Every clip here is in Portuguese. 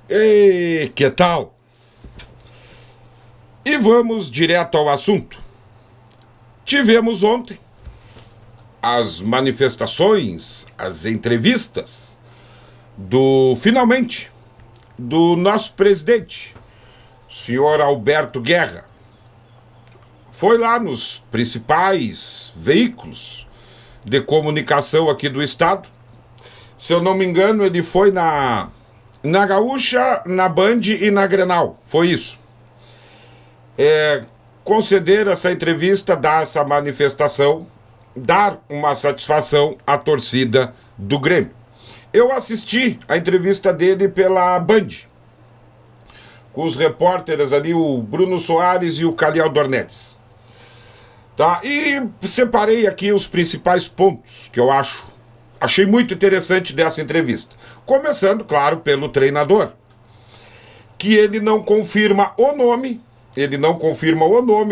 E que tal? E vamos direto ao assunto. Tivemos ontem as manifestações, as entrevistas finalmente, do nosso presidente, senhor Alberto Guerra. Foi lá nos principais veículos de comunicação aqui do estado. Se eu não me engano, ele foi na Gaúcha, na Band e na Grenal. Foi isso. Conceder essa entrevista, dar essa manifestação, dar uma satisfação à torcida do Grêmio. Eu assisti a entrevista dele pela Band, com os repórteres ali, o Bruno Soares e o Caliel Dornelles. Tá? E separei aqui os principais pontos que eu achei muito interessante dessa entrevista. Começando, claro, pelo treinador, que ele não confirma o nome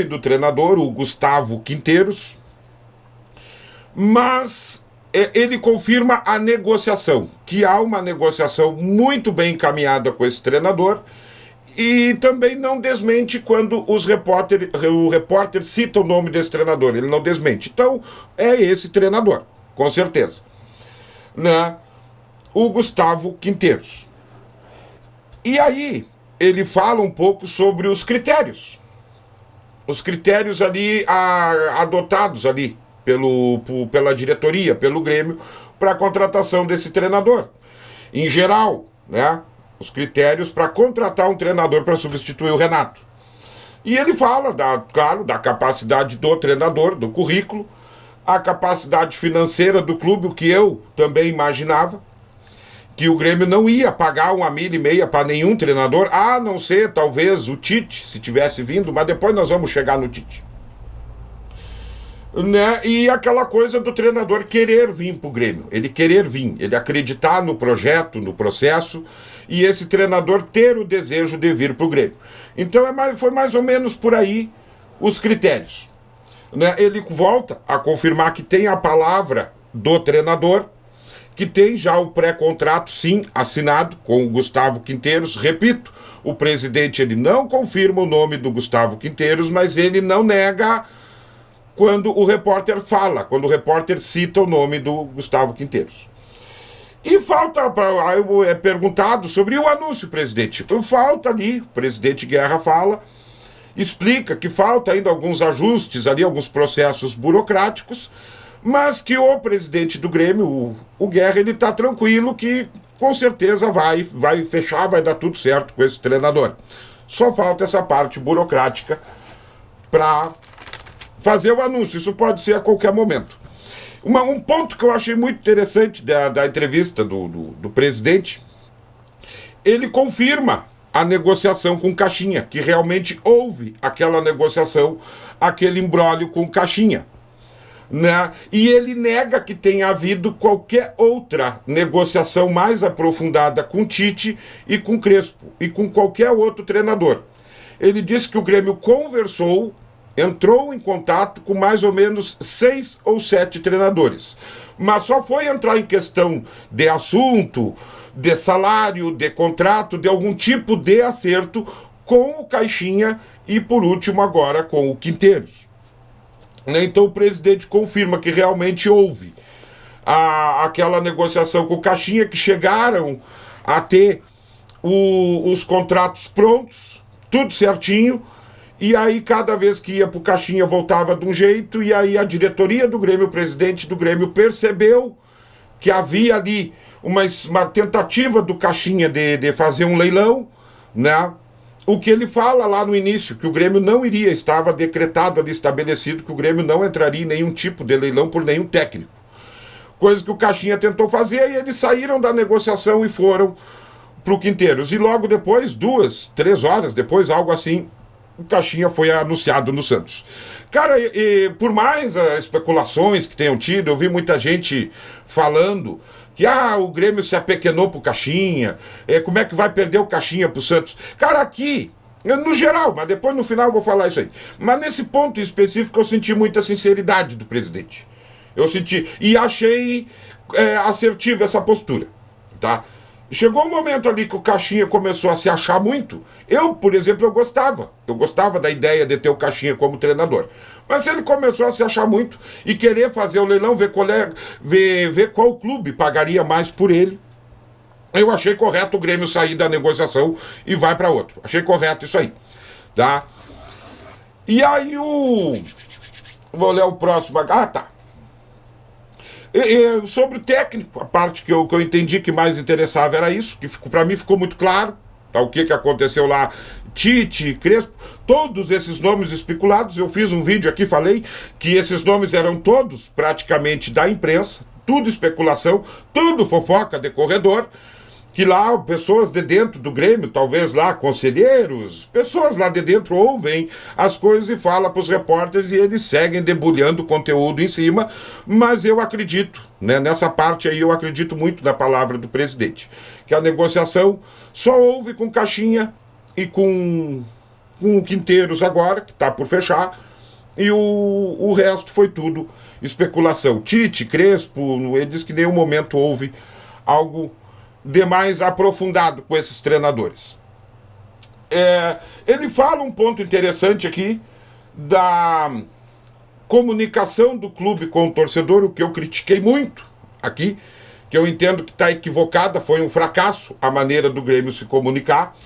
do treinador, o Gustavo Quinteiros, mas ele confirma a negociação, que há uma negociação muito bem encaminhada com esse treinador, e também não desmente quando o repórter cita o nome desse treinador, ele não desmente. Então, é esse treinador, com certeza. Né? O Gustavo Quinteiros. E aí, ele fala um pouco sobre os critérios. Os critérios ali adotados ali pela diretoria, pelo Grêmio, para a contratação desse treinador. Em geral, né? Os critérios para contratar um treinador para substituir o Renato. E ele fala, claro, da capacidade do treinador, do currículo, a capacidade financeira do clube, o que eu também imaginava, que o Grêmio não ia pagar 1,5 milha para nenhum treinador, a não ser, talvez, o Tite, se tivesse vindo, mas depois nós vamos chegar no Tite. Né? E aquela coisa do treinador querer vir para o Grêmio, ele querer vir, ele acreditar no projeto, no processo, e esse treinador ter o desejo de vir para o Grêmio. Então foi mais ou menos por aí os critérios. Né? Ele volta a confirmar que tem a palavra do treinador, que tem já o pré-contrato, sim, assinado com o Gustavo Quinteiros. Repito, o presidente ele não confirma o nome do Gustavo Quinteiros, mas ele não nega quando o repórter fala, quando o repórter cita o nome do Gustavo Quinteiros. E é perguntado sobre o anúncio, presidente. Falta ali, o presidente Guerra fala, explica que falta ainda alguns ajustes ali, alguns processos burocráticos, mas que o presidente do Grêmio, o Guerra, ele está tranquilo que com certeza vai fechar, vai dar tudo certo com esse treinador. Só falta essa parte burocrática para fazer o anúncio. Isso pode ser a qualquer momento. Um ponto que eu achei muito interessante da entrevista do presidente, ele confirma a negociação com o Caixinha, que realmente houve aquela negociação, aquele imbróglio com o Caixinha. Né? E ele nega que tenha havido qualquer outra negociação mais aprofundada com Tite e com Crespo e com qualquer outro treinador. Ele disse que o Grêmio conversou, entrou em contato com mais ou menos 6 ou 7 treinadores, mas só foi entrar em questão de assunto, de salário, de contrato, de algum tipo de acerto com o Caixinha e por último agora com o Quinteiros. Então o presidente confirma que realmente houve aquela negociação com o Caixinha, que chegaram a ter os contratos prontos, tudo certinho, e aí cada vez que ia pro Caixinha voltava de um jeito, e aí a diretoria do Grêmio, o presidente do Grêmio percebeu que havia ali uma tentativa do Caixinha de fazer um leilão, né? O que ele fala lá no início, que o Grêmio não iria, estava decretado ali, estabelecido, que o Grêmio não entraria em nenhum tipo de leilão por nenhum técnico. Coisa que o Caixinha tentou fazer, e eles saíram da negociação e foram pro Quinteiros. E logo depois, 2, 3 horas depois, algo assim, o Caixinha foi anunciado no Santos. Cara, por mais especulações que tenham tido, eu vi muita gente falando que o Grêmio se apequenou pro Caixinha, como é que vai perder o Caixinha pro Santos? Cara, aqui, no geral, mas depois no final eu vou falar isso aí. Mas nesse ponto em específico eu senti muita sinceridade do presidente. Eu senti, e achei assertiva essa postura, tá? Chegou um momento ali que o Caixinha começou a se achar muito. Eu, por exemplo, eu gostava da ideia de ter o Caixinha como treinador. Mas ele começou a se achar muito e querer fazer o leilão, ver qual clube pagaria mais por ele. Eu achei correto o Grêmio sair da negociação e vai para outro. Achei correto isso aí, tá? E aí vou ler o próximo. Ah, tá. Sobre o técnico, a parte que eu entendi que mais interessava era isso, que para mim ficou muito claro, tá, o que aconteceu lá. Tite, Crespo, todos esses nomes especulados. Eu fiz um vídeo aqui, falei que esses nomes eram todos praticamente da imprensa, tudo especulação, tudo fofoca de corredor, que lá pessoas de dentro do Grêmio, talvez lá conselheiros, pessoas lá de dentro ouvem as coisas e falam para os repórteres e eles seguem debulhando conteúdo em cima, mas eu acredito, né, nessa parte aí eu acredito muito na palavra do presidente, que a negociação só houve com Caixinha e com o Quinteiros agora, que está por fechar, e o resto foi tudo especulação. Tite, Crespo, ele diz que em nenhum momento houve algo demais aprofundado com esses treinadores. Ele fala um ponto interessante aqui da comunicação do clube com o torcedor, o que eu critiquei muito aqui, que eu entendo que está equivocada, foi um fracasso a maneira do Grêmio se comunicar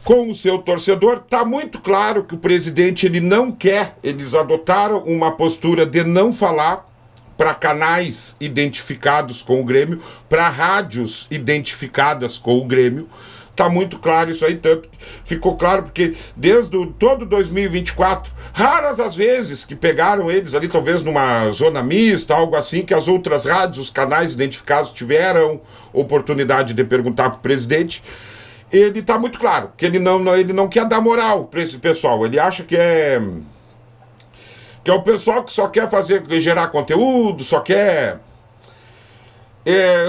com o seu torcedor. Está muito claro que o presidente ele não quer, eles adotaram uma postura de não falar para canais identificados com o Grêmio, para rádios identificadas com o Grêmio. Está muito claro isso aí, tanto que ficou claro porque desde todo 2024, raras as vezes que pegaram eles ali, talvez numa zona mista, algo assim, que as outras rádios, os canais identificados tiveram oportunidade de perguntar para o presidente. Ele está muito claro que ele não quer dar moral para esse pessoal, ele acha que é o pessoal que só quer gerar conteúdo, só quer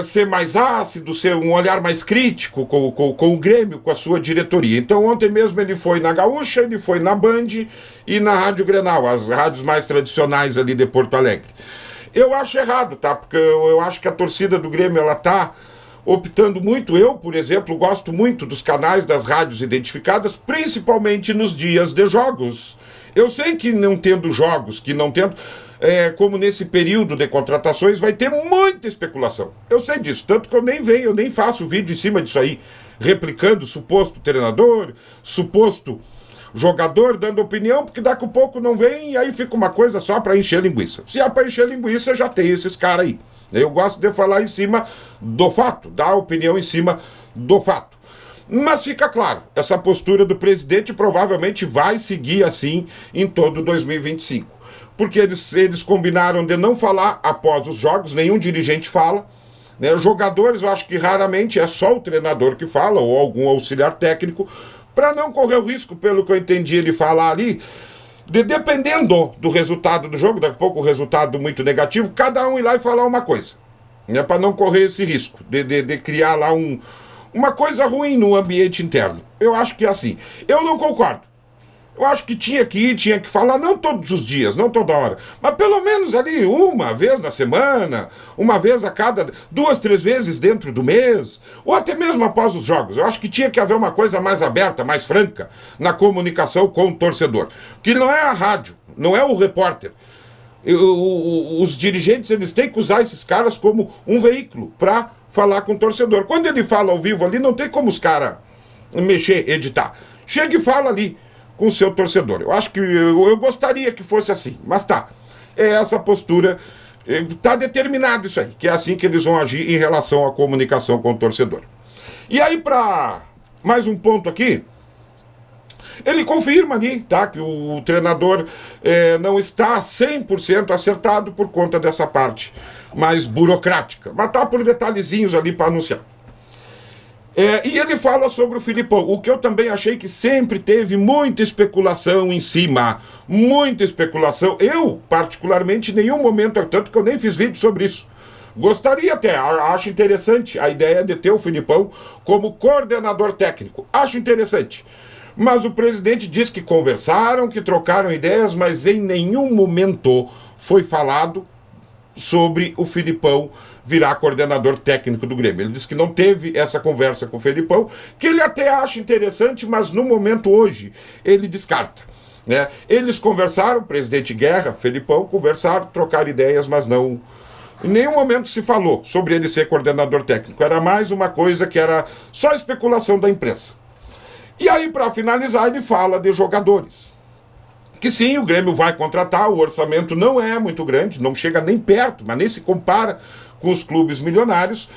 ser mais ácido, ser um olhar mais crítico com o Grêmio, com a sua diretoria. Então ontem mesmo ele foi na Gaúcha, ele foi na Band e na Rádio Grenal, as rádios mais tradicionais ali de Porto Alegre. Eu acho errado, tá? Porque eu acho que a torcida do Grêmio, ela tá optando muito. Eu, por exemplo, gosto muito dos canais das rádios identificadas, principalmente nos dias de jogos. Eu sei que não tendo jogos, que não tendo, como nesse período de contratações, vai ter muita especulação. Eu sei disso, tanto que eu nem faço vídeo em cima disso aí, replicando suposto treinador, suposto jogador, dando opinião, porque daqui a pouco não vem e aí fica uma coisa só para encher linguiça. Se é para encher linguiça, já tem esses caras aí. Eu gosto de falar em cima do fato, dar opinião em cima do fato. Mas fica claro, essa postura do presidente provavelmente vai seguir assim em todo 2025. Porque eles combinaram de não falar após os jogos, nenhum dirigente fala. Né? Os jogadores, eu acho que raramente é só o treinador que fala, ou algum auxiliar técnico, para não correr o risco, pelo que eu entendi ele falar ali, dependendo do resultado do jogo, daqui a pouco o resultado muito negativo, cada um ir lá e falar uma coisa. Né? Para não correr esse risco de criar lá uma coisa ruim no ambiente interno. Eu acho que é assim. Eu não concordo. Eu acho que tinha que falar, não todos os dias, não toda hora, mas pelo menos ali uma vez na semana, uma vez a cada 2, 3 vezes dentro do mês, ou até mesmo após os jogos. Eu acho que tinha que haver uma coisa mais aberta, mais franca na comunicação com o torcedor. Que não é a rádio, não é o repórter. Os dirigentes, eles têm que usar esses caras como um veículo para falar com o torcedor. Quando ele fala ao vivo ali, não tem como os caras mexer, editar. Chega e fala ali com o seu torcedor. Eu acho que eu gostaria que fosse assim, mas tá. É essa postura, tá determinado isso aí, que é assim que eles vão agir em relação à comunicação com o torcedor. E aí, para mais um ponto aqui, ele confirma ali, tá, que o treinador não está 100% acertado por conta dessa parte mais burocrática, mas tá por detalhezinhos ali para anunciar. E ele fala sobre o Filipão, o que eu também achei que sempre teve muita especulação em cima, muita especulação. Eu, particularmente, em nenhum momento, tanto que eu nem fiz vídeo sobre isso. Gostaria até, acho interessante a ideia de ter o Filipão como coordenador técnico, acho interessante. Mas o presidente diz que conversaram, que trocaram ideias, mas em nenhum momento foi falado sobre o Filipão virar coordenador técnico do Grêmio. Ele disse que não teve essa conversa com o Filipão, que ele até acha interessante, mas no momento hoje ele descarta. Né? Eles conversaram, presidente Guerra, Filipão, conversaram, trocaram ideias, mas não... Em nenhum momento se falou sobre ele ser coordenador técnico. Era mais uma coisa que era só especulação da imprensa. E aí, para finalizar, ele fala de jogadores. Que sim, o Grêmio vai contratar, o orçamento não é muito grande, não chega nem perto, mas nem se compara com os clubes milionários,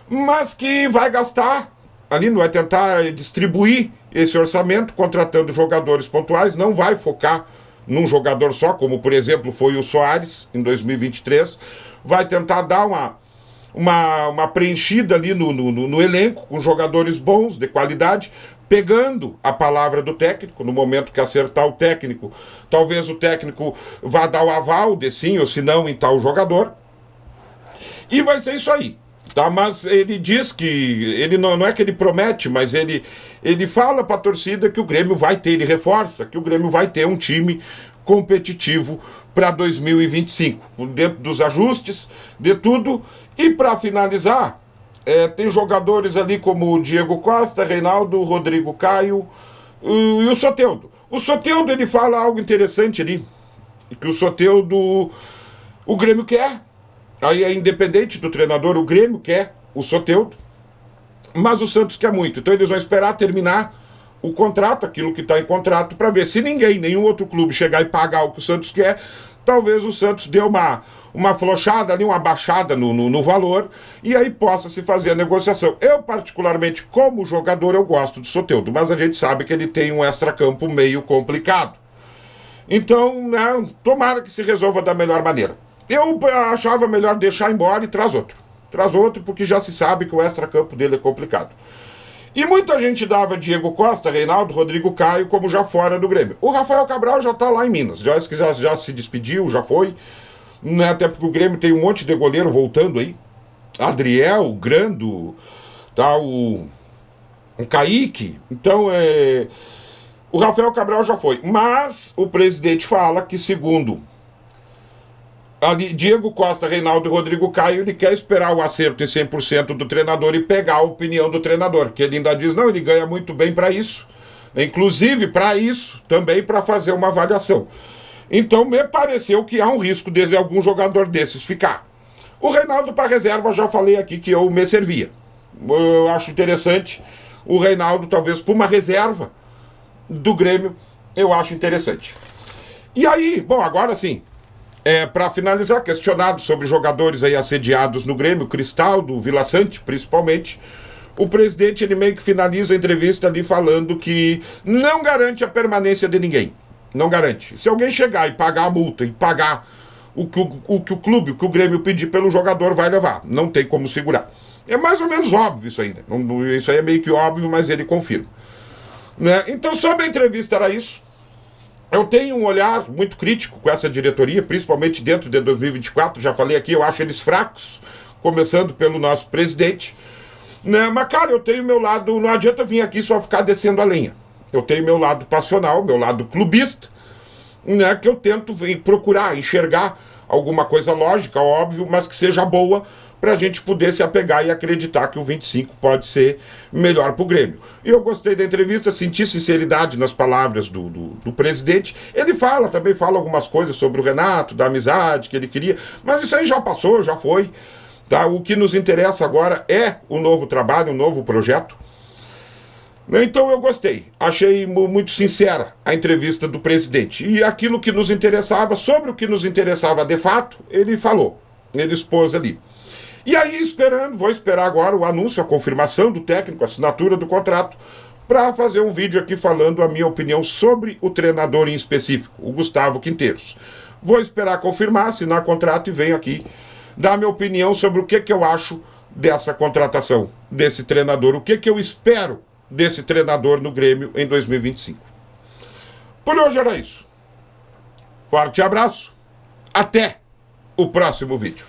mas que vai gastar, ali vai tentar distribuir esse orçamento, contratando jogadores pontuais, não vai focar num jogador só, como por exemplo foi o Soares em 2023, vai tentar dar uma preenchida ali no elenco, com jogadores bons, de qualidade, pegando a palavra do técnico, no momento que acertar o técnico, talvez o técnico vá dar o aval de sim ou se não em tal jogador, e vai ser isso aí. Tá, mas ele diz que, ele não é que ele promete, mas ele fala para a torcida que o Grêmio vai ter, ele reforça que o Grêmio vai ter um time competitivo para 2025, dentro dos ajustes, de tudo. E para finalizar, tem jogadores ali como o Diego Costa, Reinaldo, Rodrigo Caio e o Soteldo. O Soteldo, ele fala algo interessante ali, que o Soteldo, o Grêmio quer. Aí é independente do treinador, o Grêmio quer o Soteldo, mas o Santos quer muito. Então eles vão esperar terminar o contrato, aquilo que está em contrato, para ver se nenhum outro clube chegar e pagar o que o Santos quer. Talvez o Santos dê uma afrouxada ali, uma baixada no valor, e aí possa se fazer a negociação. Eu, particularmente, como jogador, eu gosto do Soteldo, mas a gente sabe que ele tem um extracampo meio complicado. Então, né, tomara que se resolva da melhor maneira. Eu achava melhor deixar embora e traz outro. Traz outro porque já se sabe que o extracampo dele é complicado. E muita gente dava Diego Costa, Reinaldo, Rodrigo Caio como já fora do Grêmio. O Rafael Cabral já está lá em Minas. Já se despediu, já foi. Né, até porque o Grêmio tem um monte de goleiro voltando aí. Adriel, Grando, tá, o Kaique. Então, o Rafael Cabral já foi. Mas o presidente fala que, segundo... Ali, Diego Costa, Reinaldo e Rodrigo Caio, ele quer esperar o acerto em 100% do treinador e pegar a opinião do treinador, que ele ainda diz, não, ele ganha muito bem para isso, inclusive para isso, também para fazer uma avaliação. Então me pareceu que há um risco de algum jogador desses ficar. O Reinaldo para reserva, já falei aqui que eu me servia. Eu acho interessante o Reinaldo, talvez por uma reserva do Grêmio, eu acho interessante. E aí, bom, agora sim, para finalizar, questionado sobre jogadores aí assediados no Grêmio, Cristaldo, Vila Sante, principalmente, o presidente ele meio que finaliza a entrevista ali falando que não garante a permanência de ninguém. Não garante. Se alguém chegar e pagar a multa e pagar o que o clube, o que o Grêmio pedir pelo jogador, vai levar. Não tem como segurar. É mais ou menos óbvio isso ainda. Isso aí é meio que óbvio, mas ele confirma. Né? Então, sobre a entrevista era isso. Eu tenho um olhar muito crítico com essa diretoria, principalmente dentro de 2024. Já falei aqui, eu acho eles fracos, começando pelo nosso presidente. Né? Mas, cara, eu tenho meu lado, não adianta vir aqui só ficar descendo a lenha. Eu tenho meu lado passional, meu lado clubista, né? Que eu tento procurar, enxergar alguma coisa lógica, óbvio, mas que seja boa, para a gente poder se apegar e acreditar que o 25 pode ser melhor para o Grêmio. E eu gostei da entrevista, senti sinceridade nas palavras do presidente. Ele também fala algumas coisas sobre o Renato, da amizade que ele queria, mas isso aí já passou, já foi. Tá? O que nos interessa agora é o novo trabalho, o novo projeto. Então eu gostei, achei muito sincera a entrevista do presidente. E aquilo que nos interessava, sobre o que nos interessava de fato, ele falou, ele expôs ali. E aí, vou esperar agora o anúncio, a confirmação do técnico, a assinatura do contrato, para fazer um vídeo aqui falando a minha opinião sobre o treinador em específico, o Gustavo Quinteiros. Vou esperar confirmar, assinar contrato e venho aqui dar minha opinião sobre o que eu acho dessa contratação, desse treinador, o que eu espero desse treinador no Grêmio em 2025. Por hoje era isso. Forte abraço, até o próximo vídeo.